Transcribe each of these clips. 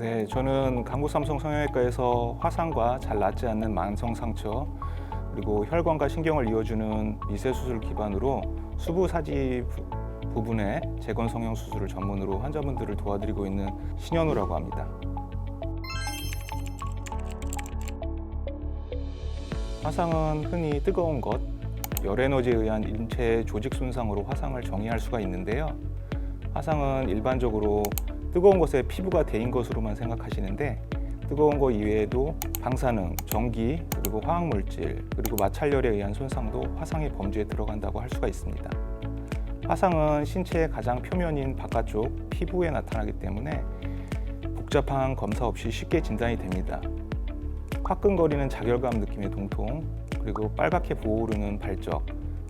네, 저는 강북삼성 성형외과에서 화상과 잘 낫지 않는 만성 상처, 그리고 혈관과 신경을 이어주는 미세 수술 기반으로 수부사지 부분의 재건 성형 수술을 전문으로 환자분들을 도와드리고 있는 신현우라고 합니다. 화상은 흔히 뜨거운 것, 열 에너지에 의한 인체 조직 손상으로 화상을 정의할 수가 있는데요. 화상은 일반적으로 뜨거운 것에 피부가 대인 것으로만 생각하시는데, 뜨거운 것 이외에도 방사능, 전기, 그리고 화학물질, 그리고 마찰열에 의한 손상도 화상의 범주에 들어간다고 할 수가 있습니다. 화상은 신체의 가장 표면인 바깥쪽 피부에 나타나기 때문에 복잡한 검사 없이 쉽게 진단이 됩니다. 화끈거리는 자결감 느낌의 동통, 그리고 빨갛게 부어오르는 발적,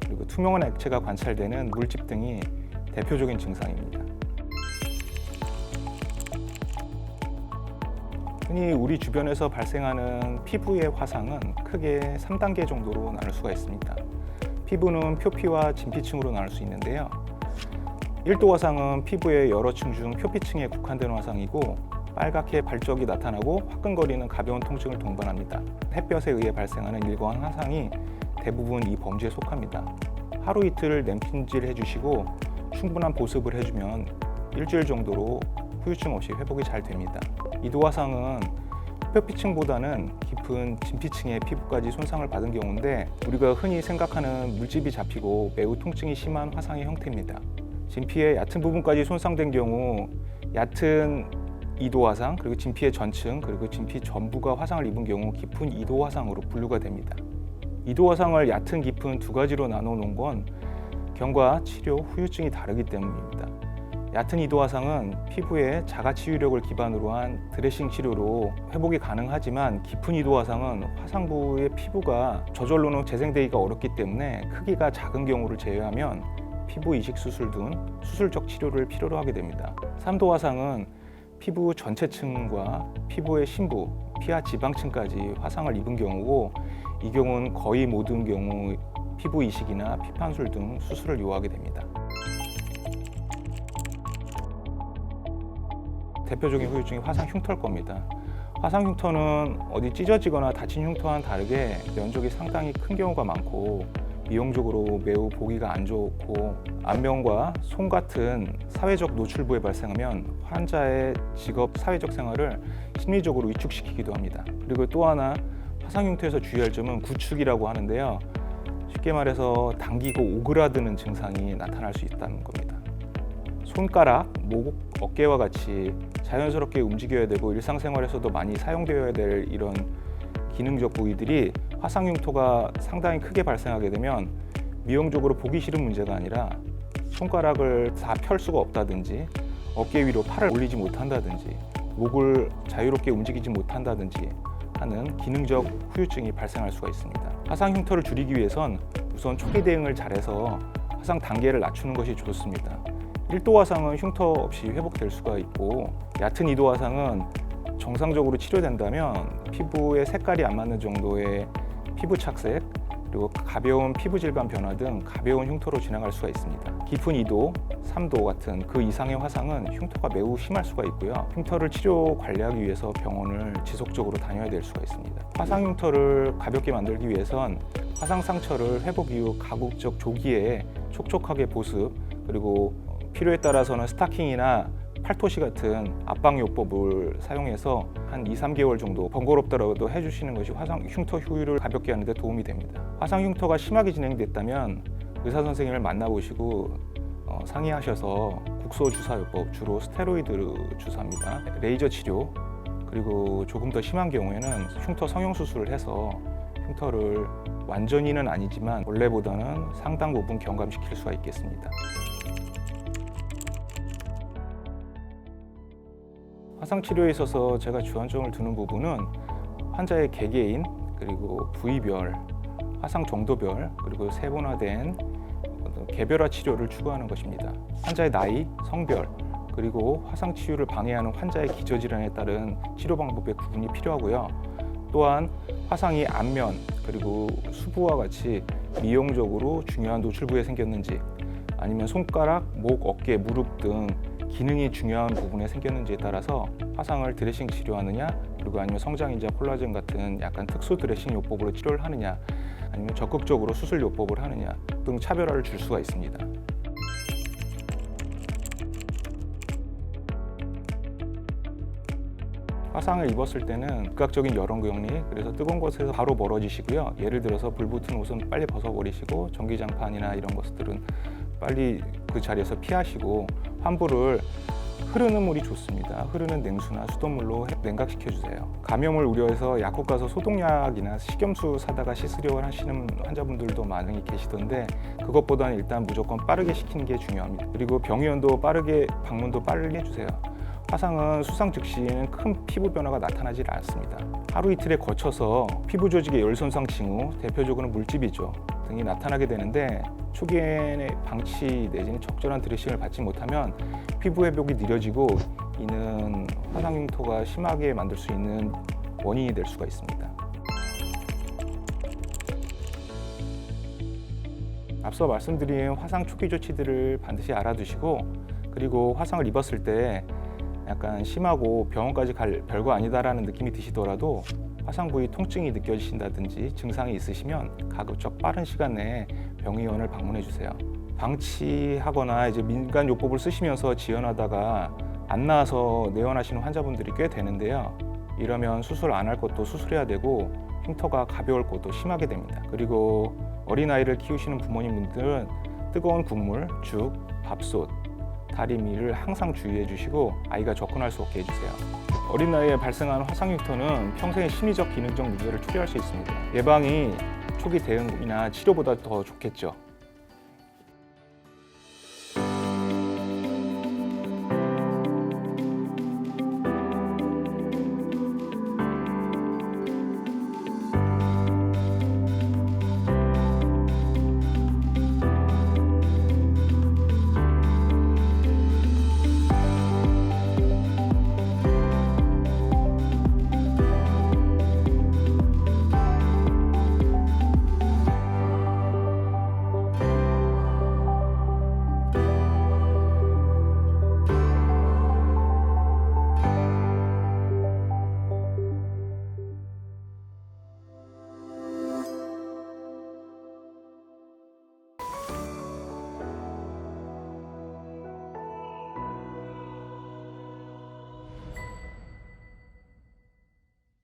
그리고 투명한 액체가 관찰되는 물집 등이 대표적인 증상입니다. 흔히 우리 주변에서 발생하는 피부의 화상은 크게 3단계 정도로 나눌 수가 있습니다. 피부는 표피와 진피층으로 나눌 수 있는데요. 1도 화상은 피부의 여러 층 중 표피층에 국한된 화상이고, 빨갛게 발적이 나타나고 화끈거리는 가벼운 통증을 동반합니다. 햇볕에 의해 발생하는 일거한 화상이 대부분 이 범주에 속합니다. 하루 이틀 냉찜질 해주시고 충분한 보습을 해주면 일주일 정도로 후유증 없이 회복이 잘 됩니다. 2도 화상은 표피층보다는 깊은 진피층의 피부까지 손상을 받은 경우인데, 우리가 흔히 생각하는 물집이 잡히고 매우 통증이 심한 화상의 형태입니다. 진피의 얕은 부분까지 손상된 경우 얕은 2도 화상, 그리고 진피의 전층, 그리고 진피 전부가 화상을 입은 경우 깊은 2도 화상으로 분류가 됩니다. 2도 화상을 얕은 깊은 두 가지로 나눠 놓은 건 경과, 치료, 후유증이 다르기 때문입니다. 얕은 2도 화상은 피부의 자가 치유력을 기반으로 한 드레싱 치료로 회복이 가능하지만, 깊은 2도 화상은 화상부의 피부가 저절로는 재생되기가 어렵기 때문에 크기가 작은 경우를 제외하면 피부 이식 수술 등 수술적 치료를 필요로 하게 됩니다. 3도 화상은 피부 전체층과 피부의 심부, 피하 지방층까지 화상을 입은 경우고, 이 경우는 거의 모든 경우 피부 이식이나 피판술 등 수술을 요하게 됩니다. 대표적인 후유증이 화상 흉터일 겁니다. 화상 흉터는 어디 찢어지거나 다친 흉터와는 다르게 면적이 상당히 큰 경우가 많고, 미용적으로 매우 보기가 안 좋고, 안면과 손 같은 사회적 노출부에 발생하면 환자의 직업, 사회적 생활을 심리적으로 위축시키기도 합니다. 그리고 또 하나 화상 흉터에서 주의할 점은 구축이라고 하는데요. 쉽게 말해서 당기고 오그라드는 증상이 나타날 수 있다는 겁니다. 손가락, 목, 어깨와 같이 자연스럽게 움직여야 되고 일상생활에서도 많이 사용되어야 될 이런 기능적 부위들이 화상 흉터가 상당히 크게 발생하게 되면 미용적으로 보기 싫은 문제가 아니라 손가락을 다 펼 수가 없다든지, 어깨 위로 팔을 올리지 못한다든지, 목을 자유롭게 움직이지 못한다든지 하는 기능적 후유증이 발생할 수가 있습니다. 화상 흉터를 줄이기 위해선 우선 초기 대응을 잘해서 화상 단계를 낮추는 것이 좋습니다. 1도 화상은 흉터 없이 회복될 수가 있고, 얕은 2도 화상은 정상적으로 치료된다면 피부의 색깔이 안 맞는 정도의 피부 착색, 그리고 가벼운 피부 질감 변화 등 가벼운 흉터로 진행할 수가 있습니다. 깊은 2도, 3도 같은 그 이상의 화상은 흉터가 매우 심할 수가 있고요. 흉터를 치료 관리하기 위해서 병원을 지속적으로 다녀야 될 수가 있습니다. 화상 흉터를 가볍게 만들기 위해선 화상 상처를 회복 이후 가급적 조기에 촉촉하게 보습, 그리고 필요에 따라서는 스타킹이나 팔토시 같은 압박요법을 사용해서 한 2-3개월 정도 번거롭더라도 해주시는 것이 화상 흉터 휴유를 가볍게 하는 데 도움이 됩니다. 화상 흉터가 심하게 진행됐다면 의사 선생님을 만나보시고 상의하셔서 국소 주사요법, 주로 스테로이드 주사입니다. 레이저 치료, 그리고 조금 더 심한 경우에는 흉터 성형 수술을 해서 흉터를 완전히는 아니지만 원래보다는 상당 부분 경감시킬 수가 있겠습니다. 화상 치료에 있어서 제가 주안점을 두는 부분은 환자의 개개인, 그리고 부위별, 화상 정도별, 그리고 세분화된 개별화 치료를 추구하는 것입니다. 환자의 나이, 성별, 그리고 화상 치유를 방해하는 환자의 기저질환에 따른 치료 방법의 구분이 필요하고요. 또한 화상이 안면, 그리고 수부와 같이 미용적으로 중요한 노출부에 생겼는지, 아니면 손가락, 목, 어깨, 무릎 등 기능이 중요한 부분에 생겼는지에 따라서 화상을 드레싱 치료하느냐, 그리고 아니면 성장인자 콜라겐 같은 약간 특수 드레싱 요법으로 치료를 하느냐, 아니면 적극적으로 수술 요법을 하느냐 등 차별화를 줄 수가 있습니다. 화상을 입었을 때는 즉각적인 여론격리, 그래서 뜨거운 곳에서 바로 멀어지시고요. 예를 들어서 불 붙은 옷은 빨리 벗어버리시고 전기장판이나 이런 것들은 빨리 그 자리에서 피하시고, 환부를 흐르는 물이 좋습니다. 흐르는 냉수나 수돗물로 냉각시켜 주세요. 감염을 우려해서 약국 가서 소독약이나 식염수 사다가 씻으려고 하시는 환자분들도 많이 계시던데, 그것보다는 일단 무조건 빠르게 시키는 게 중요합니다. 그리고 병의원도 빠르게 방문도 빠르게 해주세요. 화상은 수상 즉시에는 큰 피부 변화가 나타나지 않습니다. 하루 이틀에 거쳐서 피부 조직의 열 손상 징후, 대표적으로 물집이죠, 등이 나타나게 되는데, 초기에 방치 내지는 적절한 드레싱을 받지 못하면 피부 회복이 느려지고, 이는 화상 흉터가 심하게 만들 수 있는 원인이 될 수가 있습니다. 앞서 말씀드린 화상 초기 조치들을 반드시 알아두시고, 그리고 화상을 입었을 때 약간 심하고 병원까지 갈 별거 아니다라는 느낌이 드시더라도 화상 부위 통증이 느껴지신다든지 증상이 있으시면 가급적 빠른 시간 내에 병의원을 방문해 주세요. 방치하거나 이제 민간 요법을 쓰시면서 지연하다가 안 나와서 내원하시는 환자분들이 꽤 되는데요. 이러면 수술 안 할 것도 수술해야 되고, 흉터가 가벼울 것도 심하게 됩니다. 그리고 어린아이를 키우시는 부모님들은 뜨거운 국물, 죽, 밥솥, 다리미를 항상 주의해 주시고 아이가 접근할 수 없게 해주세요. 어린 나이에 발생하는 화상 흉터는 평생의 심리적, 기능적 문제를 초래할 수 있습니다. 예방이 초기 대응이나 치료보다 더 좋겠죠.